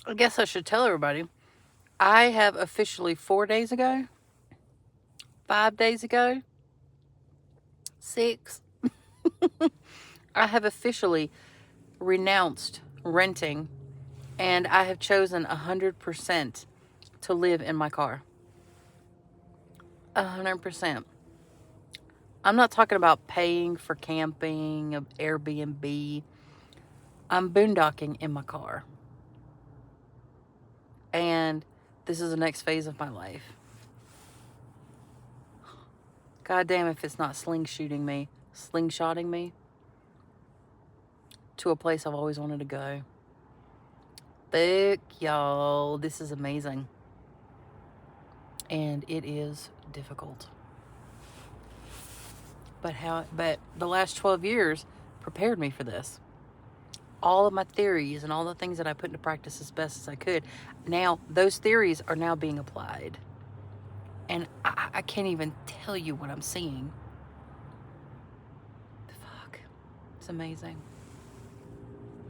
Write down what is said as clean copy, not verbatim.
I guess I should tell everybody. I have officially 4 days ago, 5 days ago, six, I have officially renounced renting, and I have chosen 100% to live in my car. 100%. I'm not talking about paying for camping, Airbnb. I'm boondocking in my car. And this is the next phase of my life. God damn if it's not slingshotting me to a place I've always wanted to go. Fuck y'all, this is amazing. And it is difficult. But the last 12 years prepared me for this. All of my theories and all the things that I put into practice as best as I could. Now, those theories are now being applied. And I can't even tell you what I'm seeing. Fuck. It's amazing.